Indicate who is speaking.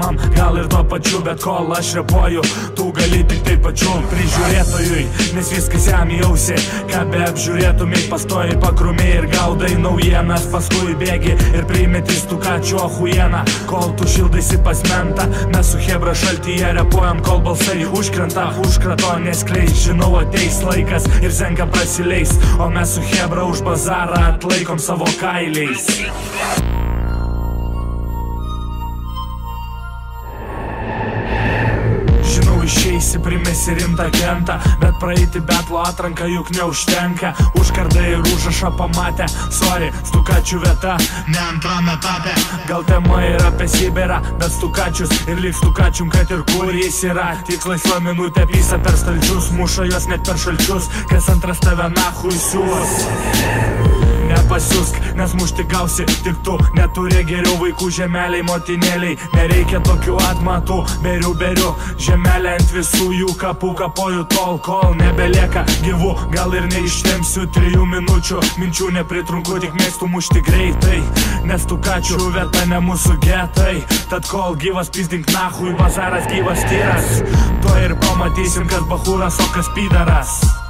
Speaker 1: Man gal ir tuo pačiu, bet kol aš repuoju, tu gali tik tai pačiu prižiūrėtojui, nes viskas jam į ausį. Ką be apžiūrėtumai, pastoji pakrumi ir gaudai naujienas, paskui bėgi ir priimeti stukačių ahujieną. Kol tu šildaisi pas mentą, mes su hebra šaltyje repuojam, kol balsai užkrenta, užkrato neskleis. Žinau, ateis laikas ir zenka prasileis, o mes su hebra už bazarą atlaikom savo kailiais. Žinau, išeisi, primesi rimtą kentą, bet praeiti betlo atranką juk neužtenka. Užkardai ir užrašą pamatę, sorry, stukačių vieta, ne antrame etape. Gal tema yra apie Sibirą, bet stukačius ir liks stukačium, kad ir kur jis yra. Tik laisva minutė pysa per stalčius, muša juos net per šalčius, kas antras tave nahui siūs. Nepasiusk, nes mušti gausi tik tu, neturi geriau vaikų žemeliai, motinėliai. Nereikia tokių atmatų, beriu žemelę ant visų jų kapų, kapoju tol, kol nebelieka gyvų. Gal ir neištemsiu 3 minučių, minčių nepritrunku, tik mėgstu mušti greitai, nes stukačių vieta ne mūsų getai. Tad kol gyvas pizdink nahui, bazaras gyvas tyras, to ir pamatysim, kas bachūras, o kas pydaras.